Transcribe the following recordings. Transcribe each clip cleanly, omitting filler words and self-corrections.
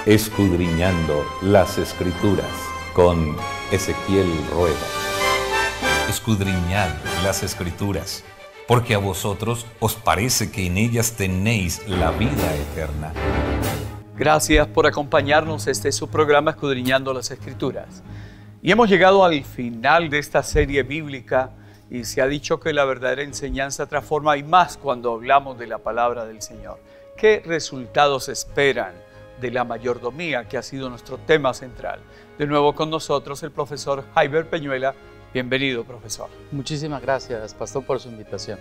Escudriñando las Escrituras con Ezequiel Rueda. Escudriñad las Escrituras, porque a vosotros os parece que en ellas tenéis la vida eterna. Gracias por acompañarnos. Este es su programa Escudriñando las Escrituras. Y hemos llegado al final de esta serie bíblica y se ha dicho que la verdadera enseñanza transforma, y más cuando hablamos de la palabra del Señor. ¿Qué resultados esperan de la mayordomía, que ha sido nuestro tema central? De nuevo con nosotros el profesor Jaiber Peñuela. Bienvenido, profesor. Muchísimas gracias, pastor, por su invitación.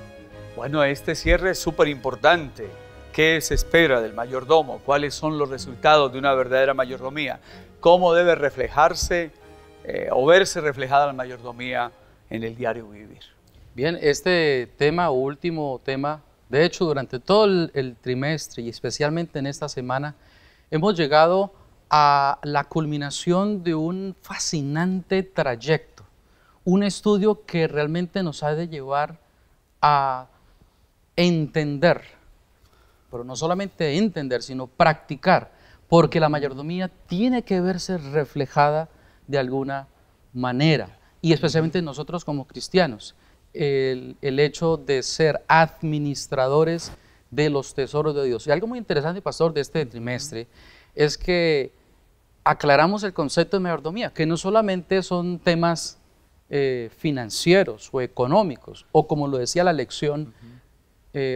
Bueno, este cierre es súper importante. ¿Qué se espera del mayordomo? ¿Cuáles son los resultados de una verdadera mayordomía? ¿Cómo debe reflejarse o verse reflejada la mayordomía en el diario vivir? Bien, este tema, último tema, de hecho, durante todo el trimestre y especialmente en esta semana, hemos llegado a la culminación de un fascinante trayecto, un estudio que realmente nos ha de llevar a entender, pero no solamente entender, sino practicar, porque la mayordomía tiene que verse reflejada de alguna manera, y especialmente nosotros como cristianos, el hecho de ser administradores de los tesoros de Dios. Y algo muy interesante, pastor, de este trimestre, es que aclaramos el concepto de mayordomía, que no solamente son temas financieros o económicos, o como lo decía la lección,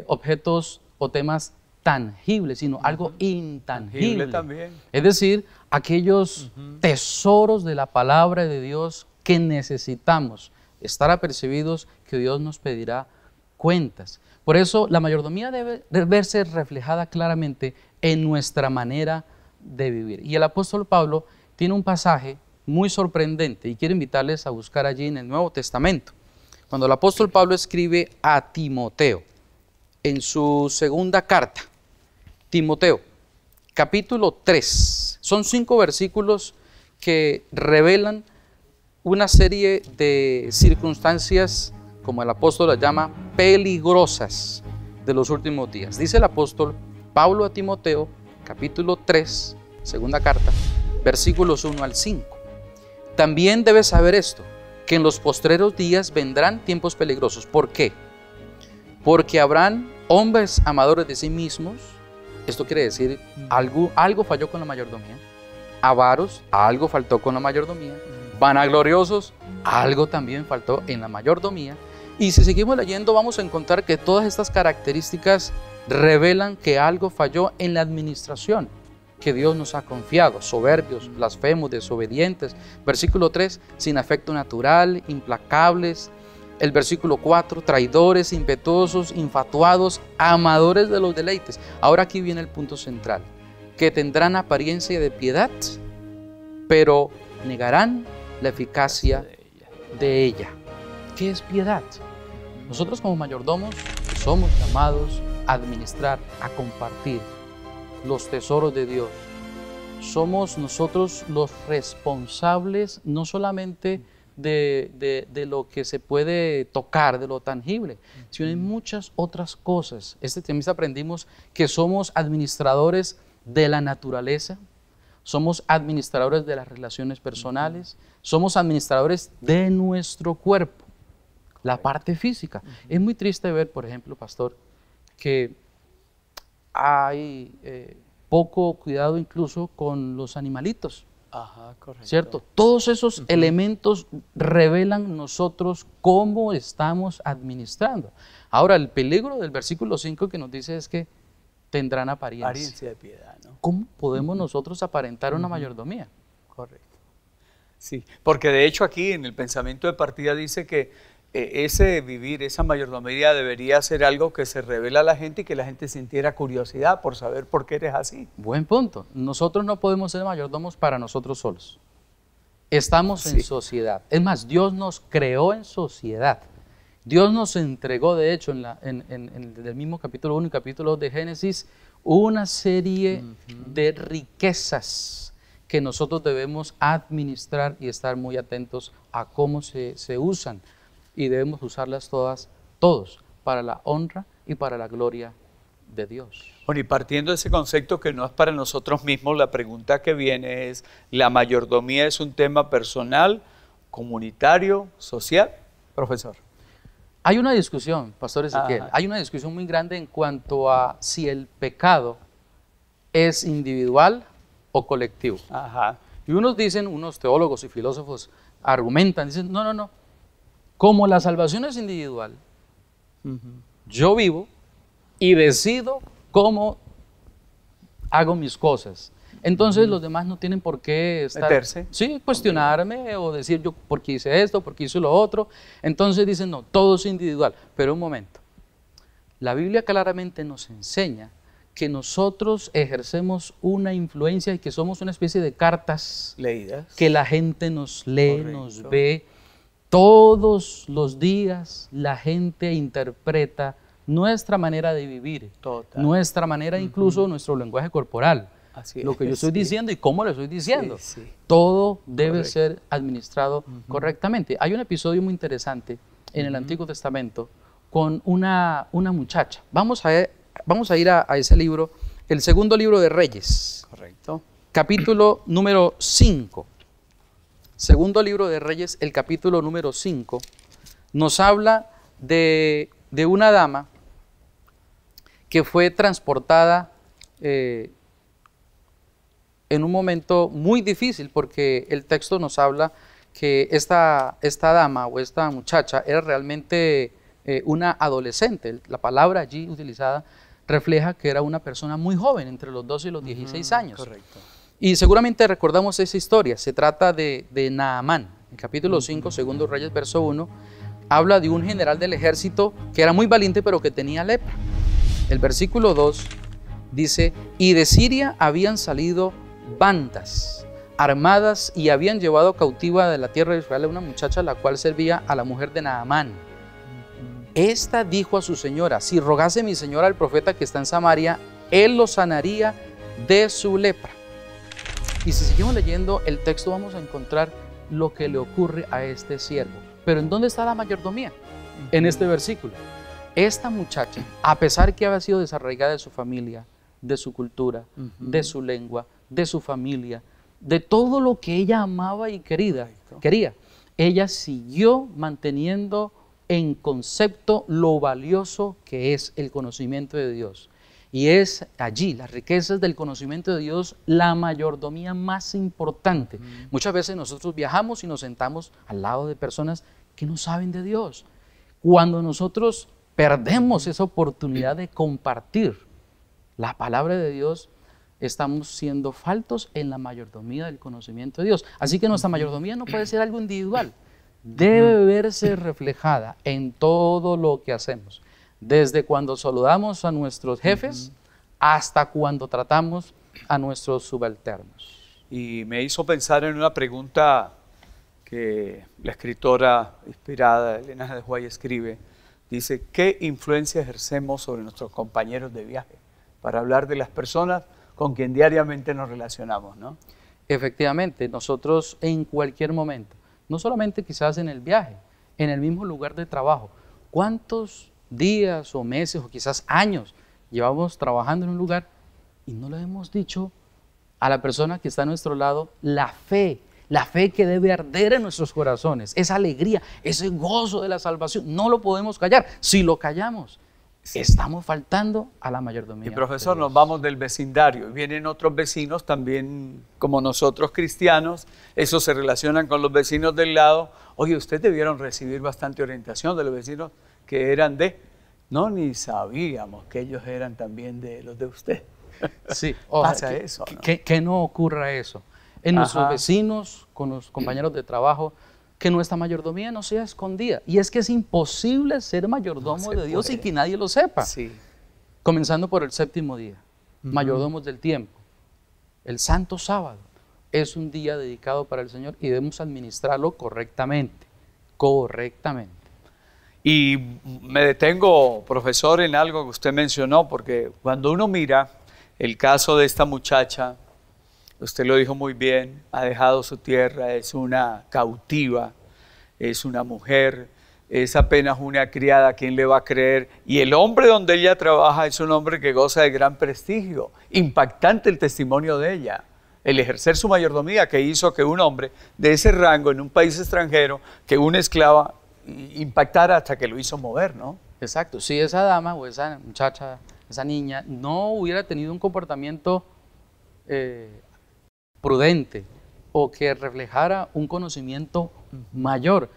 objetos o temas tangibles, sino algo intangible también. Es decir, aquellos tesoros de la palabra de Dios que necesitamos estar apercibidos, que Dios nos pedirá cuentas. Por eso la mayordomía debe verse reflejada claramente en nuestra manera de vivir. Y el apóstol Pablo tiene un pasaje muy sorprendente y quiero invitarles a buscar allí en el Nuevo Testamento. Cuando el apóstol Pablo escribe a Timoteo, en su segunda carta, Timoteo, capítulo 3, son 5 versículos que revelan una serie de circunstancias, como el apóstol las llama, peligrosas de los últimos días. Dice el apóstol Pablo a Timoteo, capítulo 3, segunda carta, versículos 1 al 5. También debes saber esto, que en los postreros días vendrán tiempos peligrosos. ¿Por qué? Porque habrán hombres amadores de sí mismos. Esto quiere decir, algo falló con la mayordomía. Avaros, algo faltó con la mayordomía. Vanagloriosos, algo también faltó en la mayordomía. Y si seguimos leyendo, vamos a encontrar que todas estas características revelan que algo falló en la administración que Dios nos ha confiado. Soberbios, blasfemos, desobedientes. Versículo 3, sin afecto natural, implacables. El versículo 4, traidores, impetuosos, infatuados, amadores de los deleites. Ahora aquí viene el punto central, que tendrán apariencia de piedad, pero negarán la eficacia de ella. ¿Qué es piedad? Nosotros como mayordomos somos llamados a administrar, a compartir los tesoros de Dios. Somos nosotros los responsables no solamente de lo que se puede tocar, de lo tangible, sino en muchas otras cosas. Este trimestre aprendimos que somos administradores de la naturaleza, somos administradores de las relaciones personales, somos administradores de nuestro cuerpo, la parte física. Es muy triste ver, por ejemplo, pastor, que hay poco cuidado incluso con los animalitos. Ajá, correcto. ¿Cierto? Todos esos elementos revelan nosotros cómo estamos administrando. Ahora, el peligro del versículo 5 que nos dice es que tendrán apariencia de piedad, ¿no? ¿Cómo podemos nosotros aparentar una mayordomía? Correcto. Sí, porque de hecho aquí en el pensamiento de partida dice que ese vivir, esa mayordomía debería ser algo que se revela a la gente y que la gente sintiera curiosidad por saber por qué eres así. Buen punto. Nosotros no podemos ser mayordomos para nosotros solos. Estamos en sociedad. Es más, Dios nos creó en sociedad. Dios nos entregó, de hecho, en el mismo capítulo 1 y capítulo 2 de Génesis, una serie de riquezas que nosotros debemos administrar y estar muy atentos a cómo se usan. Y debemos usarlas todos, para la honra y para la gloria de Dios. Bueno, y partiendo de ese concepto que no es para nosotros mismos, la pregunta que viene es, ¿la mayordomía es un tema personal, comunitario, social? Profesor. Hay una discusión, Pastor Ezequiel, hay una discusión muy grande en cuanto a si el pecado es individual o colectivo. Ajá. Y unos dicen, unos teólogos y filósofos argumentan, dicen, no, no, no, como la salvación es individual, yo vivo y decido cómo hago mis cosas. Entonces los demás no tienen por qué estar, meterse. Sí, cuestionarme o decir yo por qué hice esto, por qué hice lo otro. Entonces dicen, no, todo es individual. Pero un momento, la Biblia claramente nos enseña que nosotros ejercemos una influencia y que somos una especie de cartas leídas, que la gente nos lee, correcto, nos ve. Todos los días la gente interpreta nuestra manera de vivir, total, nuestra manera, incluso nuestro lenguaje corporal. Así Lo que yo estoy diciendo y cómo lo estoy diciendo. Sí, sí. Todo debe Correcto. ser administrado correctamente. Hay un episodio muy interesante en el Antiguo Testamento con una muchacha. Vamos a ir a ese libro, el segundo libro de Reyes, Correcto. capítulo número 5. Segundo libro de Reyes, el capítulo número 5, nos habla de una dama que fue transportada en un momento muy difícil, porque el texto nos habla que esta dama o esta muchacha era realmente una adolescente. La palabra allí utilizada refleja que era una persona muy joven, entre los 12 y los 16 años. Correcto. Y seguramente recordamos esa historia. Se trata de Naamán. En capítulo 5, segundo Reyes, verso 1, habla de un general del ejército que era muy valiente, pero que tenía lepra. El versículo 2 dice, y de Siria habían salido bandas armadas y habían llevado cautiva de la tierra de Israel a una muchacha la cual servía a la mujer de Naamán. Esta dijo a su señora, si rogase mi señora al profeta que está en Samaria, él lo sanaría de su lepra. Y si seguimos leyendo el texto vamos a encontrar lo que le ocurre a este siervo. Pero ¿en dónde está la mayordomía? En este versículo. Esta muchacha, a pesar que había sido desarraigada de su familia, de su cultura, de su lengua, de su familia, de todo lo que ella amaba y quería, ella siguió manteniendo en concepto lo valioso que es el conocimiento de Dios. Y es allí, las riquezas del conocimiento de Dios, la mayordomía más importante. Muchas veces nosotros viajamos y nos sentamos al lado de personas que no saben de Dios. Cuando nosotros perdemos esa oportunidad de compartir la palabra de Dios, estamos siendo faltos en la mayordomía del conocimiento de Dios. Así que nuestra mayordomía no puede ser algo individual. Debe verse reflejada en todo lo que hacemos. Desde cuando saludamos a nuestros jefes hasta cuando tratamos a nuestros subalternos. Y me hizo pensar en una pregunta que la escritora inspirada Elena de White escribe. Dice, ¿qué influencia ejercemos sobre nuestros compañeros de viaje? Para hablar de las personas con quien diariamente nos relacionamos, ¿no? Efectivamente, nosotros en cualquier momento, no solamente quizás en el viaje, en el mismo lugar de trabajo, ¿cuántos días o meses o quizás años llevamos trabajando en un lugar y no le hemos dicho a la persona que está a nuestro lado la fe que debe arder en nuestros corazones, esa alegría, ese gozo de la salvación? No lo podemos callar. Si lo callamos, estamos faltando a la mayordomía. Y profesor, nos vamos del vecindario y vienen otros vecinos también como nosotros cristianos, esos se relacionan con los vecinos del lado. Oye, ustedes debieron recibir bastante orientación de los vecinos que eran no, ni sabíamos que ellos eran también de los de usted. Sí, pasa eso, ¿no? Que no ocurra eso. En nuestros vecinos, con los compañeros de trabajo, que nuestra mayordomía no sea escondida. Y es que es imposible ser mayordomo de Dios y que nadie lo sepa. Sí. Comenzando por el séptimo día, mayordomos del tiempo. El santo sábado es un día dedicado para el Señor y debemos administrarlo correctamente. Correctamente. Y me detengo, profesor, en algo que usted mencionó, porque cuando uno mira el caso de esta muchacha, usted lo dijo muy bien, ha dejado su tierra, es una cautiva, es una mujer es apenas una criada, ¿a quién le va a creer? Y el hombre donde ella trabaja es un hombre que goza de gran prestigio. Impactante el testimonio de ella. El ejercer su mayordomía que hizo que un hombre de ese rango en un país extranjero, que una esclava impactara hasta que lo hizo mover, ¿no? Exacto. Si esa dama o esa muchacha, esa niña, no hubiera tenido un comportamiento prudente o que reflejara un conocimiento mayor,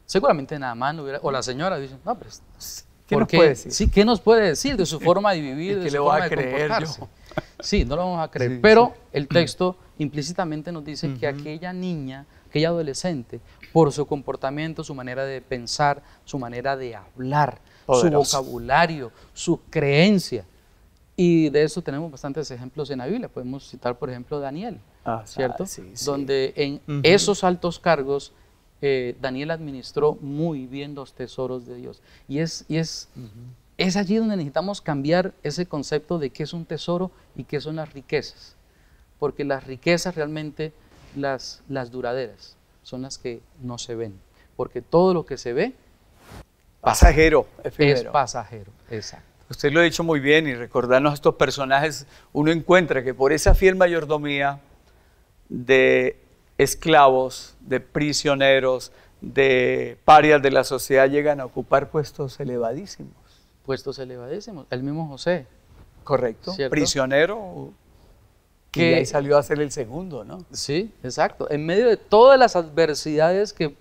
seguramente nada más no hubiera, o la señora dice, no, pero ¿qué nos puede decir? Sí, ¿qué nos puede decir de su forma de vivir, de su forma de comportarse? Sí, no lo vamos a creer, pero el texto implícitamente nos dice que aquella niña, aquella adolescente, por su comportamiento, su manera de pensar, su manera de hablar, su vocabulario, su creencia, y de eso tenemos bastantes ejemplos en la Biblia. Podemos citar, por ejemplo, Daniel, ¿cierto? Donde en esos altos cargos Daniel administró muy bien los tesoros de Dios. Y es allí donde necesitamos cambiar ese concepto de qué es un tesoro y qué son las riquezas. Porque las riquezas realmente, las duraderas, son las que no se ven. Porque todo lo que se ve pasajero, es pasajero, exacto. Usted lo ha dicho muy bien, y recordarnos estos personajes, uno encuentra que por esa fiel mayordomía de esclavos, de prisioneros, de parias de la sociedad, llegan a ocupar puestos elevadísimos. Puestos elevadísimos. El mismo José. Correcto. ¿Cierto? Prisionero, que ahí salió a ser el segundo, ¿no? Sí, exacto. En medio de todas las adversidades que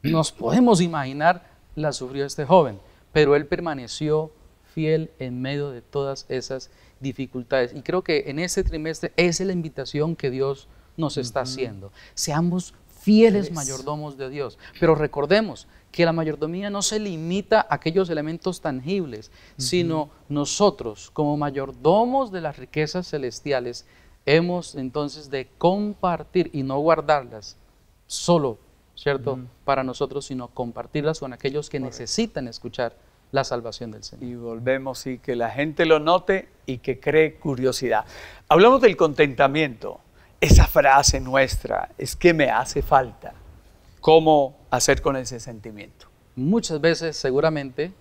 nos podemos imaginar, las sufrió este joven, pero él permaneció fiel en medio de todas esas dificultades. Y creo que en este trimestre esa es la invitación que Dios nos está haciendo. Seamos fieles mayordomos de Dios, pero recordemos que la mayordomía no se limita a aquellos elementos tangibles, sino nosotros como mayordomos de las riquezas celestiales hemos entonces de compartir y no guardarlas solo, ¿cierto? Para nosotros, sino compartirlas con aquellos que necesitan escuchar la salvación del Señor. Y volvemos, sí, que la gente lo note y que cree curiosidad. Hablamos del contentamiento. Esa frase nuestra es que me hace falta. ¿Cómo hacer con ese sentimiento? Muchas veces, seguramente,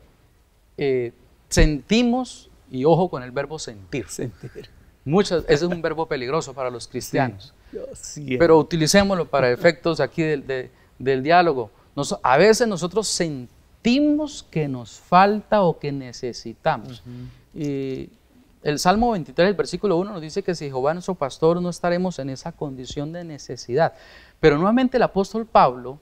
sentimos, y ojo con el verbo sentir. Ese es un verbo peligroso para los cristianos. Sí, pero utilicémoslo para efectos aquí del diálogo. A veces nosotros sentimos que nos falta o que necesitamos. Y el Salmo 23, el versículo 1 nos dice que si Jehová es nuestro pastor no estaremos en esa condición de necesidad. Pero nuevamente el apóstol Pablo,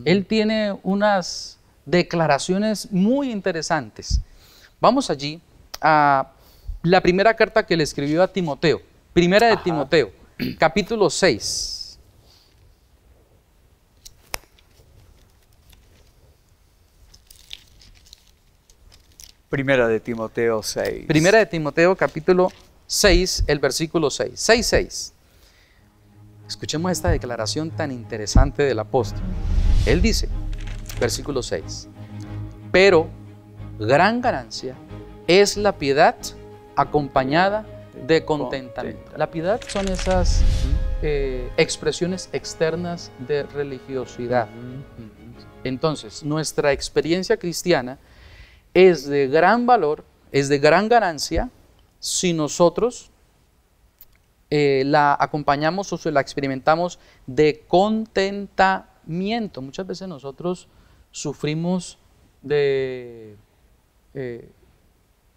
él tiene unas declaraciones muy interesantes. Vamos allí a la primera carta que le escribió a Timoteo, primera de Timoteo, capítulo 6. Primera de Timoteo 6. Primera de Timoteo, capítulo 6, el versículo 6. 6:6. Escuchemos esta declaración tan interesante del apóstol. Él dice, versículo 6, pero gran ganancia es la piedad acompañada de contentamiento. La piedad son esas expresiones externas de religiosidad. Entonces, nuestra experiencia cristiana es de gran valor, es de gran ganancia si nosotros la acompañamos o la experimentamos de contentamiento. Muchas veces nosotros sufrimos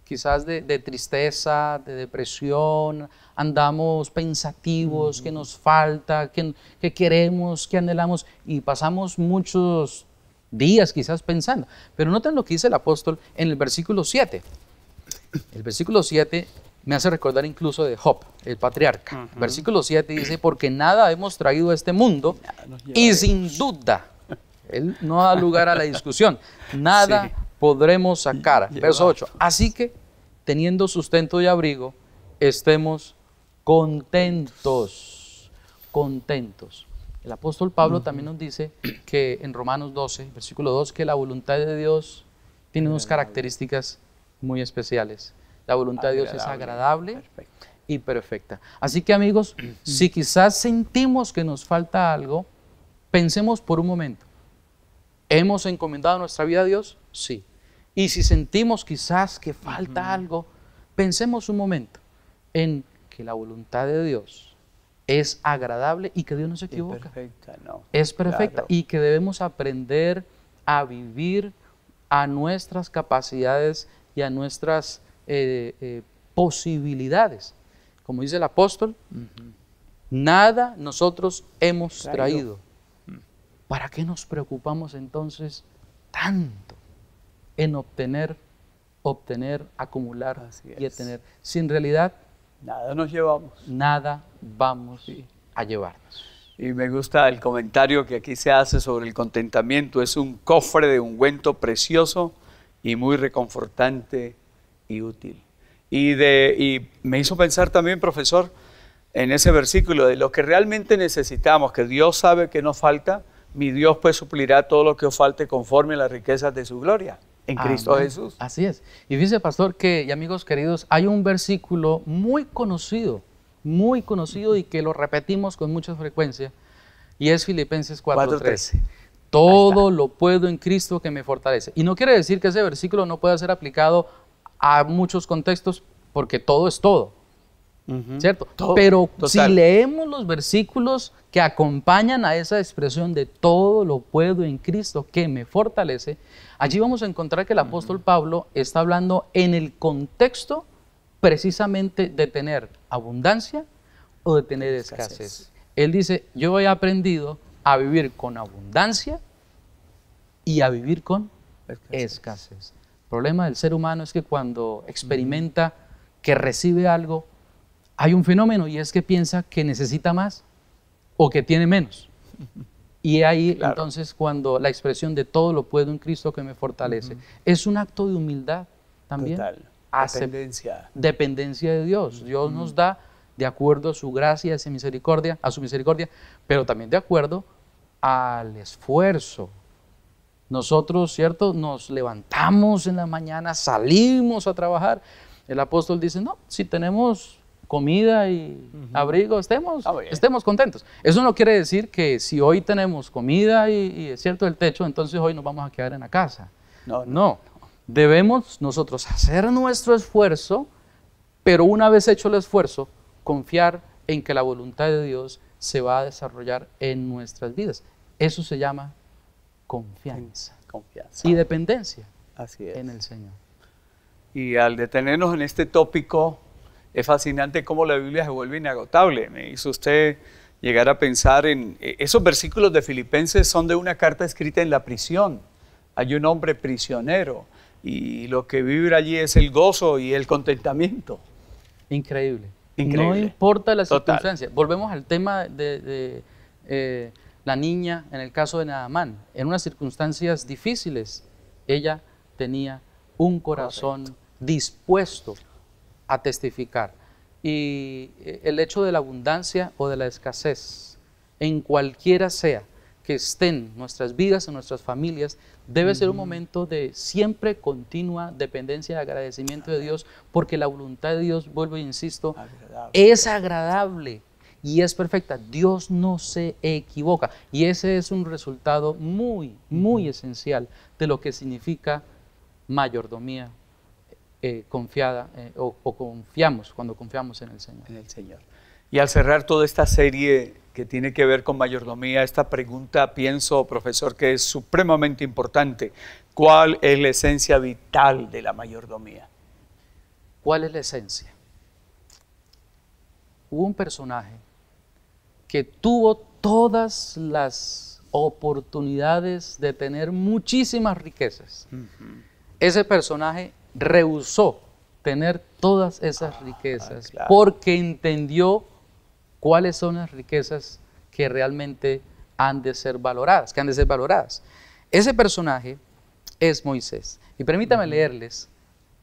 quizás de tristeza, de depresión, andamos pensativos, que nos falta, que queremos, que anhelamos, y pasamos muchos días quizás pensando. Pero noten lo que dice el apóstol en el versículo 7. El versículo 7 me hace recordar incluso de Job, el patriarca. Versículo 7 dice, porque nada hemos traído a este mundo y sin duda, él no da lugar a la discusión, nada podremos sacar. Verso 8, así que teniendo sustento y abrigo, estemos contentos, contentos. El apóstol Pablo también nos dice que en Romanos 12, versículo 2, que la voluntad de Dios tiene unas características muy especiales. La voluntad de Dios es agradable y perfecta. Así que, amigos, si quizás sentimos que nos falta algo, pensemos por un momento. ¿Hemos encomendado nuestra vida a Dios? Sí. Y si sentimos quizás que falta algo, pensemos un momento en que la voluntad de Dios es agradable y que Dios no se equivoca. Es perfecta, ¿no? Es perfecta, Claro. y que debemos aprender a vivir a nuestras capacidades y a nuestras posibilidades. Como dice el apóstol, nada nosotros hemos traído. ¿Para qué nos preocupamos entonces tanto en obtener, acumular Así y es. tener? Si en realidad Nada nos llevamos. nada vamos a llevarnos. Y me gusta el comentario que aquí se hace sobre el contentamiento. Es un cofre de ungüento precioso y muy reconfortante y útil. Y me hizo pensar también, profesor, en ese versículo de lo que realmente necesitamos, que Dios sabe que nos falta, mi Dios pues suplirá todo lo que os falte conforme a las riquezas de su gloria en Cristo Amén. Jesús. Así es. Y dice, pastor, y amigos queridos, hay un versículo muy conocido y que lo repetimos con mucha frecuencia, y es Filipenses 4:13. Todo lo puedo en Cristo que me fortalece. Y no quiere decir que ese versículo no pueda ser aplicado a muchos contextos, porque todo es todo, ¿cierto? Todo, Pero total. si leemos los versículos que acompañan a esa expresión de todo lo puedo en Cristo que me fortalece, allí vamos a encontrar que el apóstol Pablo está hablando en el contexto precisamente de tener abundancia o de tener escasez. Él dice, yo he aprendido a vivir con abundancia y a vivir con escasez. El problema del ser humano es que cuando experimenta que recibe algo, hay un fenómeno, y es que piensa que necesita más o que tiene menos. Y ahí Claro. entonces cuando la expresión de todo lo puedo en Cristo que me fortalece, es un acto de humildad también. Total. Dependencia. Dependencia. De Dios. Dios nos da de acuerdo a su gracia, a su misericordia, pero también de acuerdo al esfuerzo. Nosotros, ¿cierto? Nos levantamos en la mañana, salimos a trabajar. El apóstol dice, no, si tenemos comida y abrigo, estemos contentos. Eso no quiere decir que si hoy tenemos comida y es cierto el techo, entonces hoy nos vamos a quedar en la casa. No. Debemos nosotros hacer nuestro esfuerzo, pero una vez hecho el esfuerzo, confiar en que la voluntad de Dios se va a desarrollar en nuestras vidas. Eso se llama confianza y dependencia Así es. en el Señor. Y al detenernos en este tópico, es fascinante cómo la Biblia se vuelve inagotable. Me hizo usted llegar a pensar en esos versículos de Filipenses, son de una carta escrita en la prisión. Hay un hombre prisionero y lo que vive allí es el gozo y el contentamiento. Increíble. Increíble. No importa la Total. circunstancia. Volvemos al tema de la niña en el caso de Naamán. En unas circunstancias difíciles, ella tenía un corazón dispuesto a testificar. Y el hecho de la abundancia o de la escasez, en cualquiera sea que estén nuestras vidas, en nuestras familias, debe ser un momento de siempre continua dependencia y agradecimiento de Dios, porque la voluntad de Dios, vuelvo e insisto, es agradable y es perfecta. Dios no se equivoca, y ese es un resultado muy, muy esencial de lo que significa mayordomía confiada o confiamos cuando confiamos en el Señor. En el Señor. Y al cerrar toda esta serie que tiene que ver con mayordomía, esta pregunta pienso, profesor, que es supremamente importante. ¿Cuál es la esencia vital de la mayordomía? ¿Cuál es la esencia? Hubo un personaje que tuvo todas las oportunidades de tener muchísimas riquezas. Ese personaje rehusó tener todas esas riquezas claro. porque entendió cuáles son las riquezas que realmente han de ser valoradas, Ese personaje es Moisés. Y permítame leerles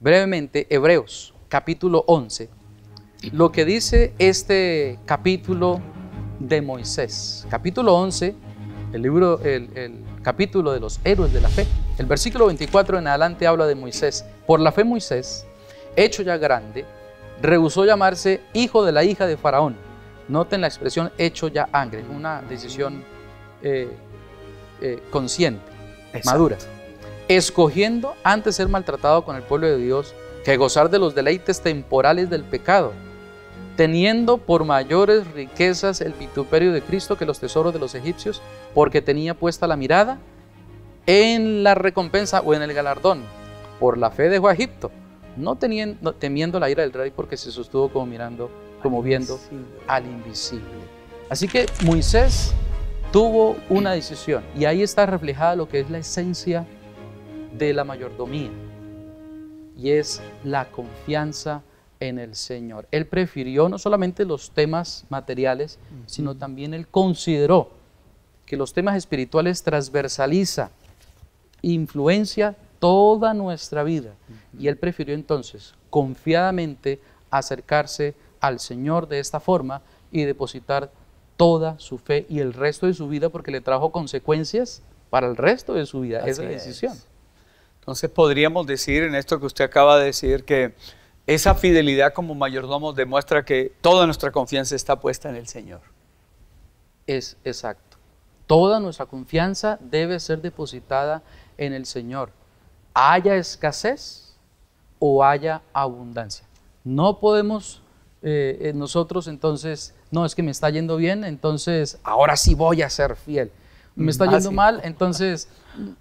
brevemente Hebreos, capítulo 11, lo que dice este capítulo de Moisés. Capítulo 11, el capítulo de los héroes de la fe. El versículo 24 en adelante habla de Moisés. Por la fe Moisés, hecho ya grande, rehusó llamarse hijo de la hija de Faraón. Noten la expresión hecho ya angre, una decisión consciente. Exacto. madura, escogiendo antes ser maltratado con el pueblo de Dios que gozar de los deleites temporales del pecado, teniendo por mayores riquezas el vituperio de Cristo que los tesoros de los egipcios, porque tenía puesta la mirada en la recompensa o en el galardón. Por la fe dejó a Egipto, no temiendo la ira del rey, porque se sostuvo como viendo al invisible. Así que Moisés tuvo una decisión, y ahí está reflejada lo que es la esencia de la mayordomía, y es la confianza en el Señor. Él prefirió no solamente los temas materiales, sino también él consideró que los temas espirituales transversaliza, influencia toda nuestra vida. Y él prefirió entonces confiadamente acercarse al Señor de esta forma y depositar toda su fe y el resto de su vida, porque le trajo consecuencias para el resto de su vida, esa decisión. Entonces podríamos decir en esto que usted acaba de decir que esa fidelidad como mayordomo demuestra que toda nuestra confianza está puesta en el Señor. Es exacto. Toda nuestra confianza debe ser depositada en el Señor. Haya escasez o haya abundancia. No podemos nosotros entonces, no, es que me está yendo bien, entonces ahora sí voy a ser fiel. Me está yendo mal, entonces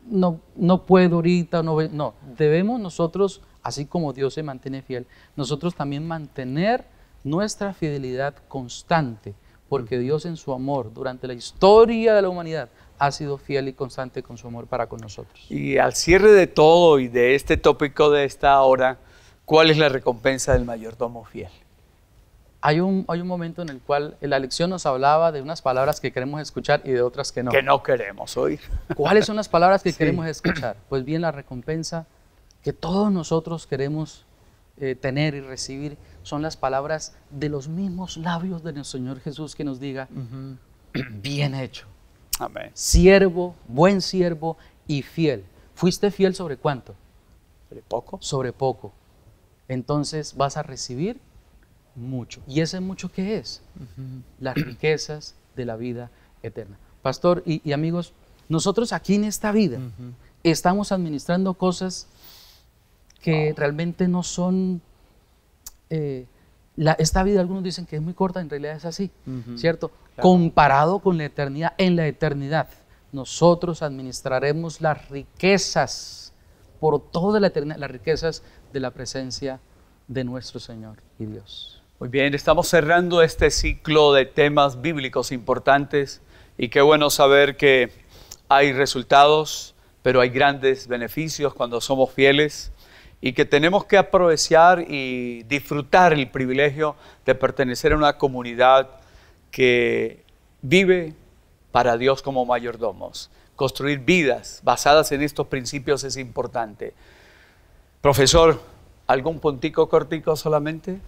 no puedo ahorita. No, debemos nosotros, así como Dios se mantiene fiel, nosotros también mantener nuestra fidelidad constante, porque Dios en su amor durante la historia de la humanidad ha sido fiel y constante con su amor para con nosotros. Y al cierre de todo y de este tópico de esta hora, ¿cuál es la recompensa del mayordomo fiel? Hay un momento en el cual la lección nos hablaba de unas palabras que queremos escuchar y de otras que no. Que no queremos oír. ¿Cuáles son las palabras que queremos escuchar? Pues bien, la recompensa que todos nosotros queremos tener y recibir son las palabras de los mismos labios de nuestro Señor Jesús, que nos diga, bien hecho. Amén. Siervo, buen siervo y fiel. ¿Fuiste fiel sobre cuánto? ¿Sobre poco? Sobre poco. Entonces vas a recibir mucho. ¿Y ese mucho qué es? Las riquezas de la vida eterna. Pastor y amigos, nosotros aquí en esta vida estamos administrando cosas que realmente no son... esta vida, algunos dicen que es muy corta, en realidad es así, ¿cierto? Claro. Comparado con la eternidad, en la eternidad nosotros administraremos las riquezas por toda la eternidad, las riquezas de la presencia de nuestro Señor y Dios. Muy bien, estamos cerrando este ciclo de temas bíblicos importantes y qué bueno saber que hay resultados, pero hay grandes beneficios cuando somos fieles y que tenemos que aprovechar y disfrutar el privilegio de pertenecer a una comunidad que vive para Dios como mayordomos. Construir vidas basadas en estos principios es importante. Profesor, ¿algún puntico cortico solamente?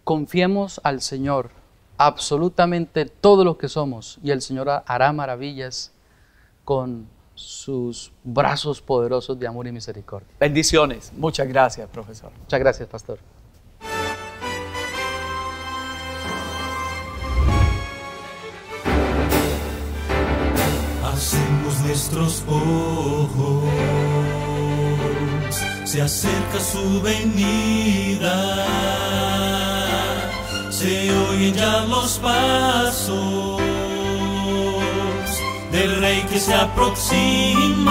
Confiemos al Señor absolutamente todo lo que somos y el Señor hará maravillas con sus brazos poderosos de amor y misericordia. Bendiciones. Muchas gracias, profesor. Muchas gracias, pastor. Hacemos nuestros ojos, se acerca su venida, se oyen ya los pasos del Rey que se aproxima.